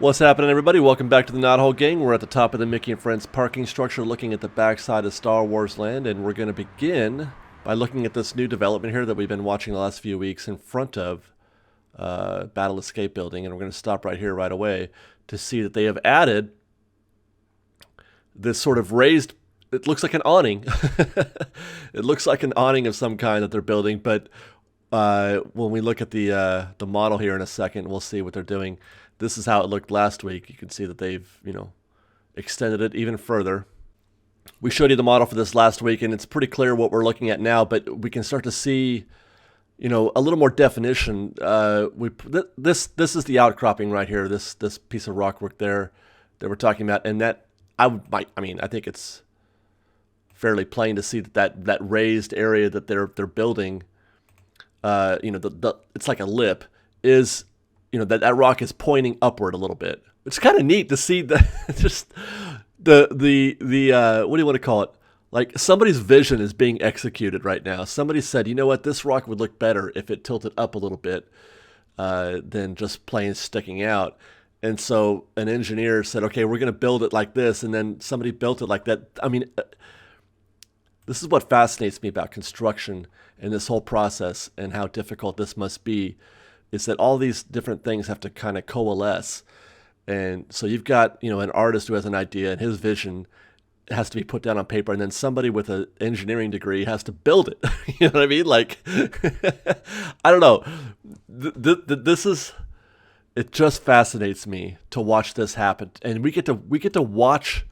What's happening, everybody? Welcome back to the Knothole Gang. We're at the top of the Mickey and Friends parking structure looking at the backside of Star Wars Land, and we're going to begin by looking at this new development here that we've been watching the last few weeks in front of Battlescape building, and we're going to stop right here right away to see that they have added this sort of raised, it looks like an awning. It looks like an awning of some kind that they're building, but when we look at the model here in a second, we'll see what they're doing. This is how it looked last week. You can see that they've, extended it even further. We showed you the model for this last week, and it's pretty clear what we're looking at now, but we can start to see, a little more definition. This is the outcropping right here, this piece of rockwork there that we're talking about, and that, I think it's fairly plain to see that raised area that they're building, it's like a lip, is that rock is pointing upward a little bit. It's kind of neat to see the just the what do you want to call it? Like somebody's vision is being executed right now. Somebody said, you know what, this rock would look better if it tilted up a little bit than just plain sticking out. And so an engineer said, okay, we're going to build it like this, and then somebody built it like that. This is what fascinates me about construction and this whole process and how difficult this must be, is that all these different things have to kind of coalesce. And so you've got, an artist who has an idea and his vision has to be put down on paper, and then somebody with an engineering degree has to build it. You know what I mean? Like, I don't know. It just fascinates me to watch this happen. And we get to watch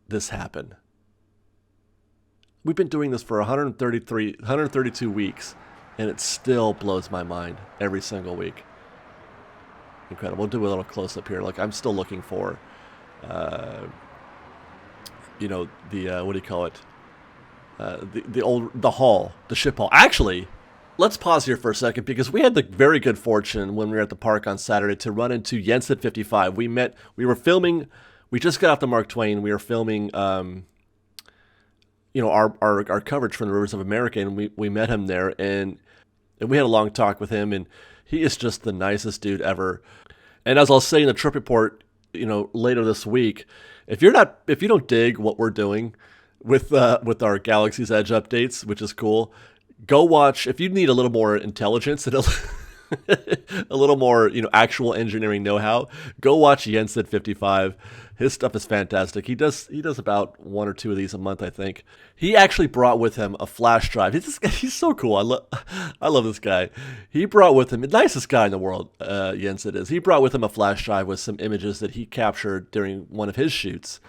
this happen. We've been doing this for 132 weeks. And it still blows my mind every single week. Incredible. We'll do a little close up here. Like, I'm still looking for, what do you call it? The hall, the ship hall. Actually, let's pause here for a second, because we had the very good fortune when we were at the park on Saturday to run into Unidentified 55. We were filming. We just got off the Mark Twain. We were filming. Our coverage from the Rivers of America, and we met him there, and we had a long talk with him, and he is just the nicest dude ever. And as I'll say in the trip report, later this week, if you don't dig what we're doing with our Galaxy's Edge updates, which is cool, go watch. If you need a little more intelligence and a little more, actual engineering know-how, go watch Unidentified 55. His stuff is fantastic. He does about one or two of these a month, I think. He actually brought with him a flash drive. He's so cool. I love this guy. He brought with him the nicest guy in the world. Jens it is. He brought with him a flash drive with some images that he captured during one of his shoots.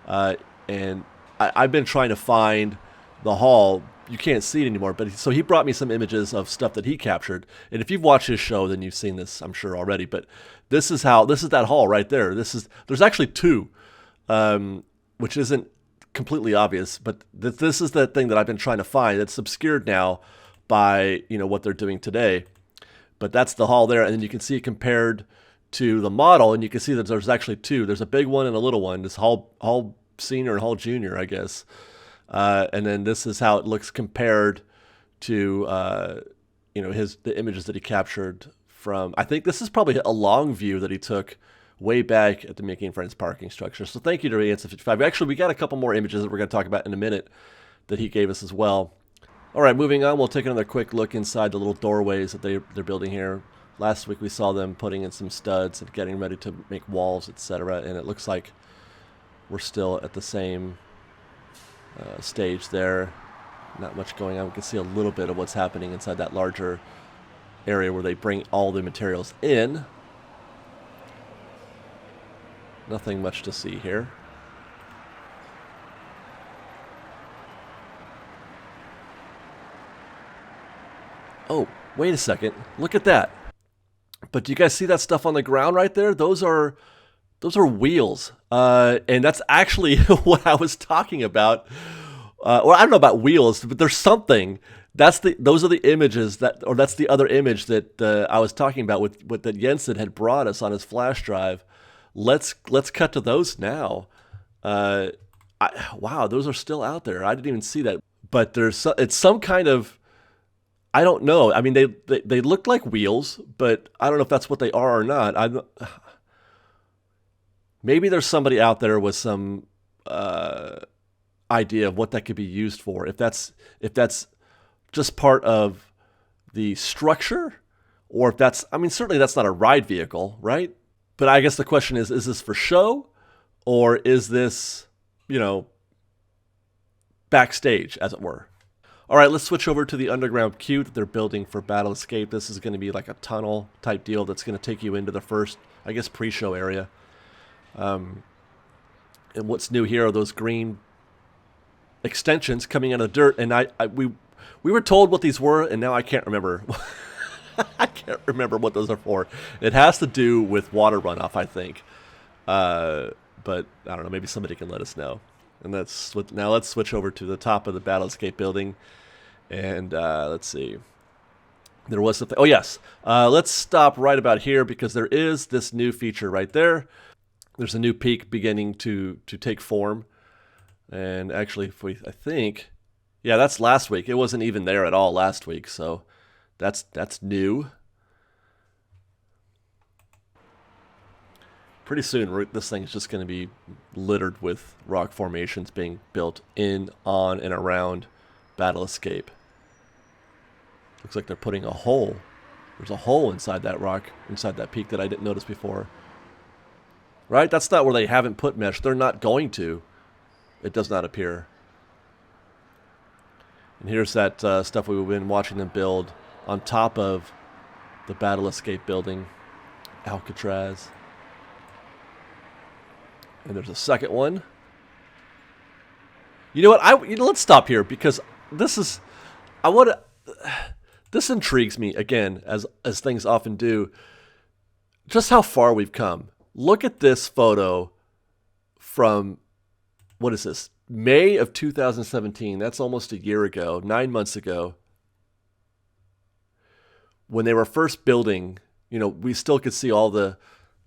And I've been trying to find the hall. You can't see it anymore, so he brought me some images of stuff that he captured. And if you've watched his show, then you've seen this, I'm sure, already. But this is that hall right there. There's actually two, which isn't completely obvious, but this is the thing that I've been trying to find. It's obscured now by what they're doing today. But that's the hall there, and then you can see it compared to the model, and you can see that there's actually two. There's a big one and a little one. This hall senior and hall junior, I guess. And then this is how it looks compared to, the images that he captured from, I think this is probably a long view that he took way back at the Mickey and Friends parking structure. So thank you to Unidentified 55. Actually, we got a couple more images that we're going to talk about in a minute that he gave us as well. All right, moving on, we'll take another quick look inside the little doorways that they're building here. Last week we saw them putting in some studs and getting ready to make walls, etc. And it looks like we're still at the same stage there. Not much going on. We can see a little bit of what's happening inside that larger area where they bring all the materials in. Nothing much to see here. Oh, wait a second. Look at that. But do you guys see that stuff on the ground right there? Those are wheels. And that's actually what I was talking about. Well, I don't know about wheels, but there's something. Those are the images that's the other image that I was talking about with that Jensen had brought us on his flash drive. Let's cut to those now. Wow, those are still out there. I didn't even see that. But it's some kind of I don't know. I mean, they look like wheels, but I don't know if that's what they are or not. Maybe there's somebody out there with some idea of what that could be used for. If that's just part of the structure, or if that's, I mean, certainly that's not a ride vehicle, right? But I guess the question is this for show, or is this, backstage, as it were? All right, let's switch over to the underground queue that they're building for Battlescape. This is going to be like a tunnel type deal that's going to take you into the first, I guess, pre-show area. And what's new here are those green extensions coming out of the dirt. And we were told what these were, and now I can't remember. I can't remember what those are for. It has to do with water runoff, I think. But I don't know. Maybe somebody can let us know. And now let's switch over to the top of the Battlescape building. And let's see. There was something. Oh, yes. Let's stop right about here because there is this new feature right there. There's a new peak beginning to take form. And actually, I think, yeah, that's last week. It wasn't even there at all last week. So that's new. Pretty soon, this thing is just going to be littered with rock formations being built in, on, and around Battlescape. Looks like they're putting a hole. There's a hole inside that rock, inside that peak that I didn't notice before. Right? That's not where they haven't put mesh. They're not going to. It does not appear. And here's that stuff we've been watching them build on top of the Battlescape building, Alcatraz. And there's a second one. You know what? Let's stop here because this intrigues me again, as things often do. Just how far we've come. Look at this photo from, what is this? May of 2017. That's almost a year ago, 9 months ago. When they were first building, we still could see all the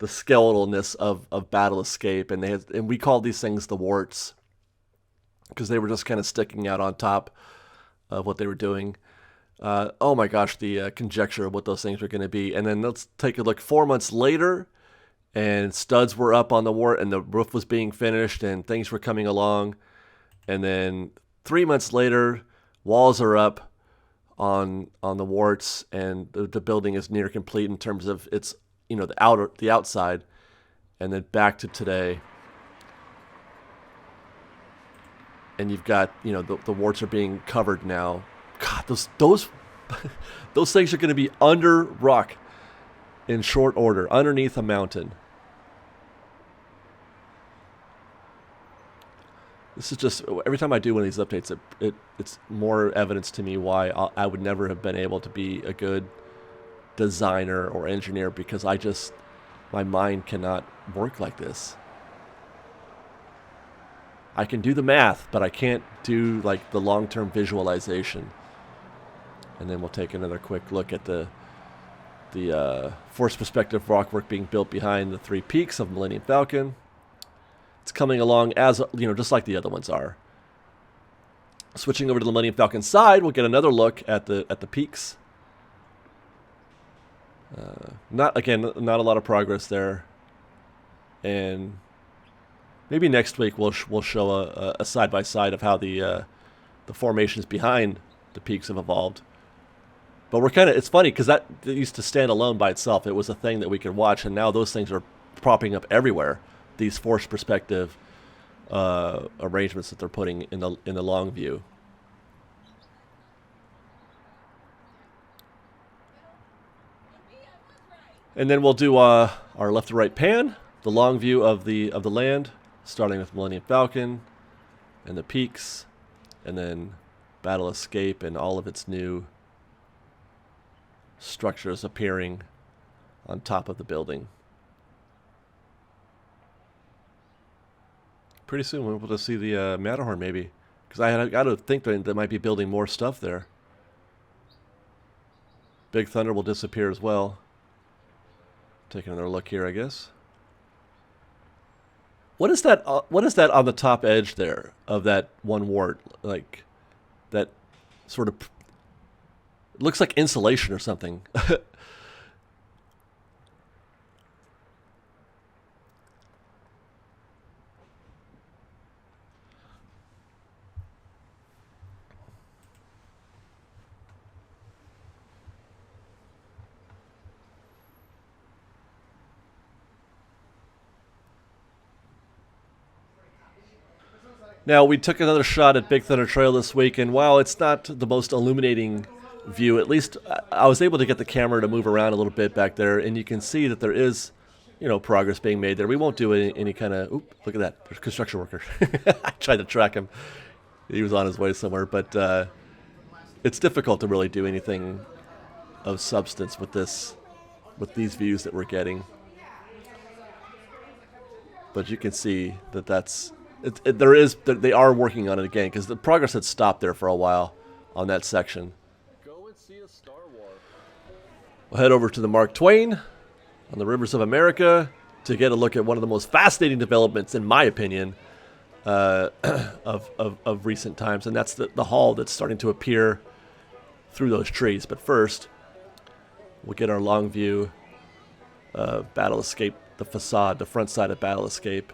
skeletalness of Battlescape, and we called these things the warts because they were just kind of sticking out on top of what they were doing. Oh my gosh, the conjecture of what those things were going to be. And then let's take a look 4 months later, and studs were up on the wart, and the roof was being finished, and things were coming along. And then 3 months later, walls are up on the warts, and the building is near complete in terms of its the outside, and then back to today, and you've got the warts are being covered now. God, those those things are going to be under rock in short order, underneath a mountain. This is just, every time I do one of these updates, it's more evidence to me why I would never have been able to be a good designer or engineer, because my mind cannot work like this. I can do the math, but I can't do like the long-term visualization. And then we'll take another quick look at the forced perspective rockwork being built behind the three peaks of Millennium Falcon. It's coming along as just like the other ones are. Switching over to the Millennium Falcon side, we'll get another look at the peaks. Not a lot of progress there, and maybe next week we'll show a side by side of how the formations behind the peaks have evolved. But it's funny because that used to stand alone by itself. It was a thing that we could watch, and now those things are propping up everywhere. These forced perspective arrangements that they're putting in the long view. And then we'll do our left to right pan, the long view of the land, starting with Millennium Falcon and the peaks, and then Battlescape and all of its new structures appearing on top of the building. Pretty soon we'll be able to see the Matterhorn, maybe, because I got to think that they might be building more stuff there. Big Thunder will disappear as well. Take another look here, I guess. What is that? What is that on the top edge there of that one wart? Like that sort of. It looks like insulation or something. Now, we took another shot at Big Thunder Trail this week, and while it's not the most illuminating view, at least I was able to get the camera to move around a little bit back there, and you can see that there is, progress being made there. We won't do any kind of, look at that, there's a construction worker. I tried to track him. He was on his way somewhere, but it's difficult to really do anything of substance with these views that we're getting. But you can see that they are working on it again, because the progress had stopped there for a while on that section. Go and see a Star Wars. We'll head over to the Mark Twain on the Rivers of America to get a look at one of the most fascinating developments, in my opinion, of recent times, and that's the hall that's starting to appear through those trees. But first, we'll get our long view of Battlescape, the facade, the front side of Battlescape.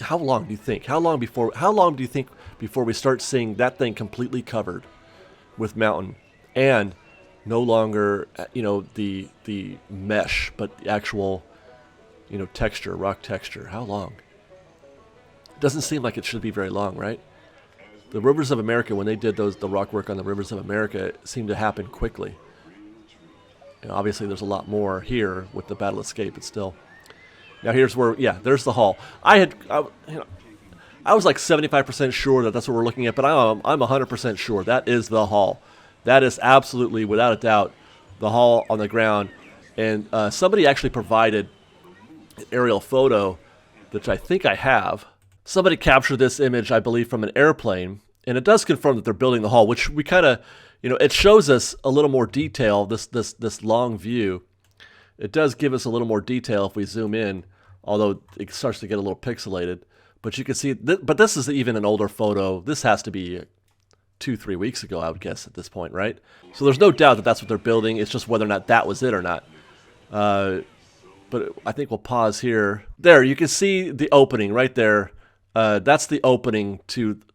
How long do you think? How long do you think before we start seeing that thing completely covered with mountain and no longer, the mesh, but the actual, texture, rock texture? How long? It doesn't seem like it should be very long, right? The Rivers of America, when they did the rock work on the Rivers of America, it seemed to happen quickly. Obviously, there's a lot more here with the Battlescape, but still. Now here's where, there's the hall. I was like 75% sure that that's what we're looking at, but I'm 100% sure that is the hall. That is absolutely, without a doubt, the hall on the ground. And somebody actually provided an aerial photo, which I think I have. Somebody captured this image, I believe, from an airplane, and it does confirm that they're building the hall, which we kind of, it shows us a little more detail. This long view. It does give us a little more detail if we zoom in, although it starts to get a little pixelated. But you can see, but this is even an older photo. This has to be 2-3 weeks ago, I would guess, at this point, right? So there's no doubt that that's what they're building. It's just whether or not that was it or not. But I think we'll pause here. There, you can see the opening right there. That's the opening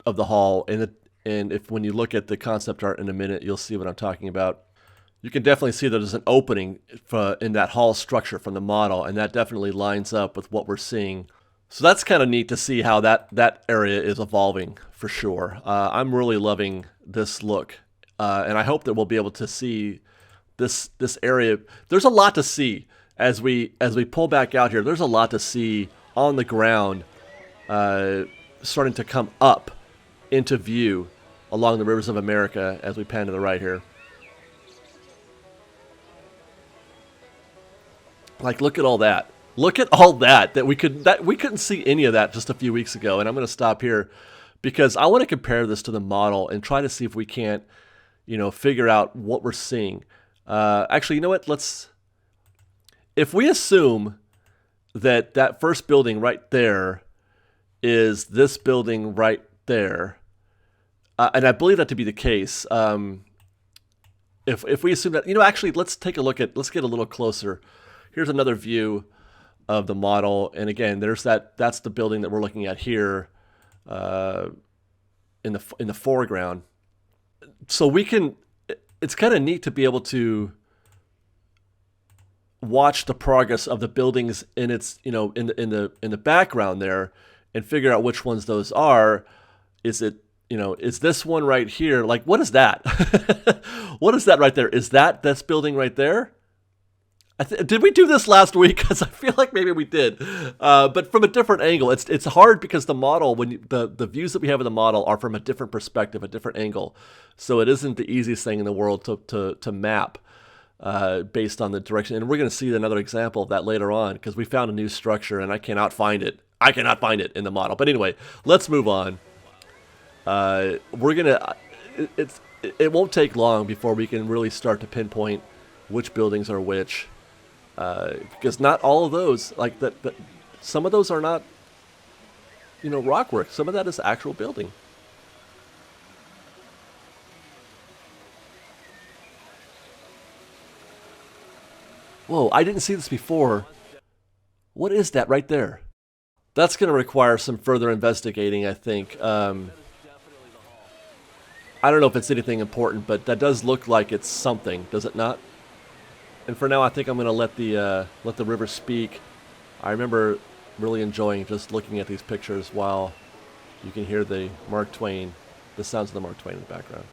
of the hall. And if when you look at the concept art in a minute, you'll see what I'm talking about. You can definitely see that there's an opening in that hall structure from the model, and that definitely lines up with what we're seeing. So that's kind of neat to see how that area is evolving, for sure. I'm really loving this look, and I hope that we'll be able to see this area. There's a lot to see as we pull back out here. There's a lot to see on the ground, starting to come up into view along the Rivers of America as we pan to the right here. Like, look at all that. Look at all that we couldn't see any of that just a few weeks ago. And I'm going to stop here because I want to compare this to the model and try to see if we can't, figure out what we're seeing. Actually, you know what? If we assume that first building right there is this building right there, and I believe that to be the case. If we assume that, actually, let's get a little closer. Here's another view of the model, and again, that's the building that we're looking at here, in the foreground. So it's kind of neat to be able to watch the progress of the buildings in its, in the background there, and figure out which ones those are. Is this one right here? Like, what is that? What is that right there? Is that this building right there? Did we do this last week? Because I feel like maybe we did, but from a different angle. It's hard because the model, the views that we have of the model are from a different perspective, a different angle. So it isn't the easiest thing in the world to map based on the direction. And we're going to see another example of that later on because we found a new structure and I cannot find it. In the model. But anyway, let's move on. It won't take long before we can really start to pinpoint which buildings are which. Because not all of those, like that, some of those are not, rock work. Some of that is actual building. Whoa, I didn't see this before. What is that right there? That's going to require some further investigating, I think. I don't know if it's anything important, but that does look like it's something, does it not? And for now, I think I'm going to let the river speak. I remember really enjoying just looking at these pictures while you can hear the Mark Twain, the sounds of the Mark Twain in the background.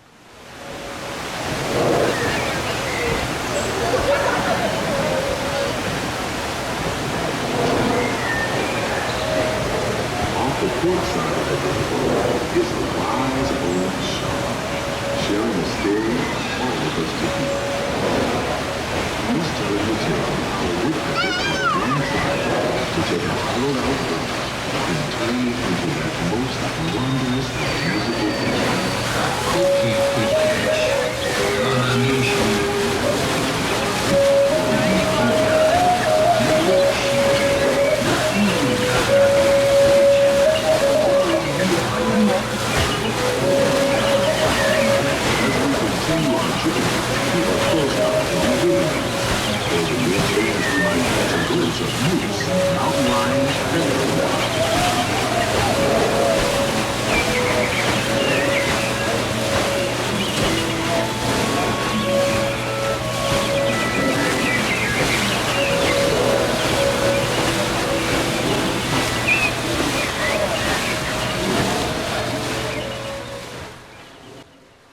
Off the port side of the river is a wise old shark, sharing a story all of us to hear. He's telling the tale of how we had on one side to take a hollowed out boat and turn it into that most wondrous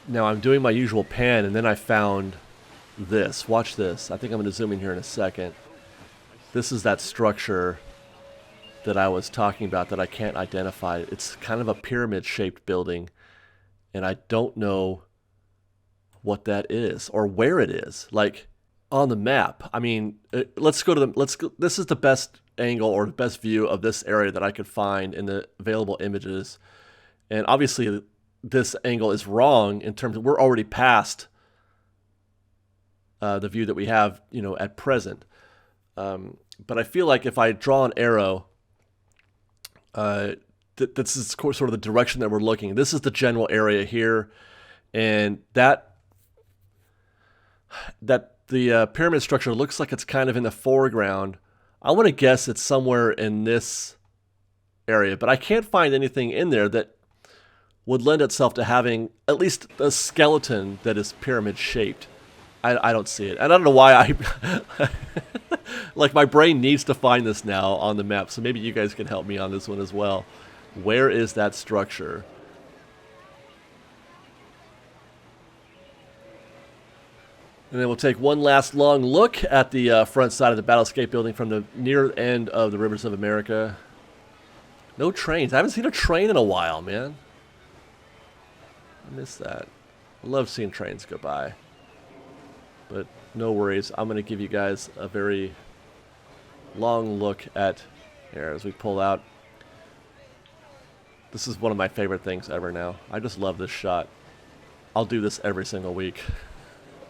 Now I'm doing my usual pan, and then I found this. Watch this. I think I'm going to zoom in here in a second. This is that structure that I was talking about that I can't identify. It's kind of a pyramid-shaped building, and I don't know what that is or where it is. Like on the map. I mean, let's go to the. This is the best angle or the best view of this area that I could find in the available images, and obviously this angle is wrong in terms of we're already past the view that we have, at present. But I feel like if I draw an arrow, this is sort of the direction that we're looking. This is the general area here, and that the pyramid structure looks like it's kind of in the foreground. I want to guess it's somewhere in this area, but I can't find anything in there that would lend itself to having at least a skeleton that is pyramid shaped. I don't see it. And I don't know why I... like, my brain needs to find this now on the map, so maybe you guys can help me on this one as well. Where is that structure? And then we'll take one last long look at the front side of the Battlescape building from the near end of the Rivers of America. No trains. I haven't seen a train in a while, man. I miss that. I love seeing trains go by. But no worries. I'm going to give you guys a very long look at here as we pull out. This is one of my favorite things ever now. I just love this shot. I'll do this every single week.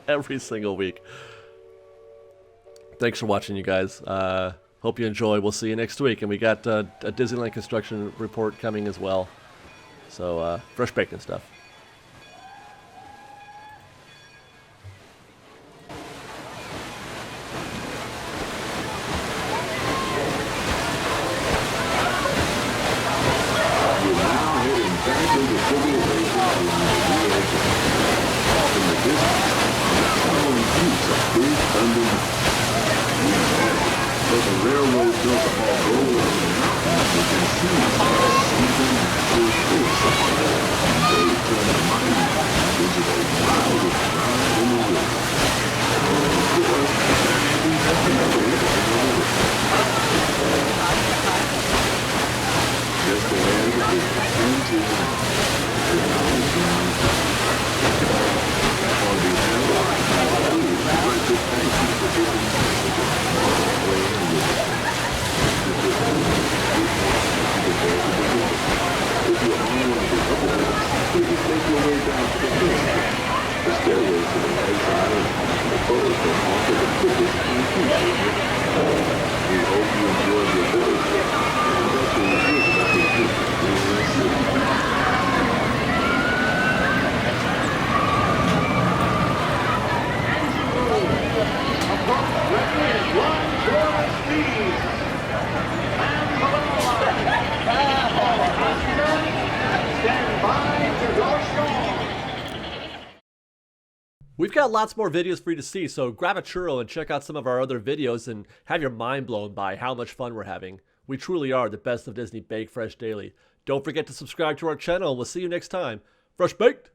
Every single week. Thanks for watching, you guys. Hope you enjoy. We'll see you next week. And we got a Disneyland construction report coming as well. So, fresh bacon stuff. We've got lots more videos for you to see, so grab a churro and check out some of our other videos and have your mind blown by how much fun we're having. We truly are the best of Disney Bake Fresh Daily. Don't forget to subscribe to our channel and we'll see you next time. Fresh Baked!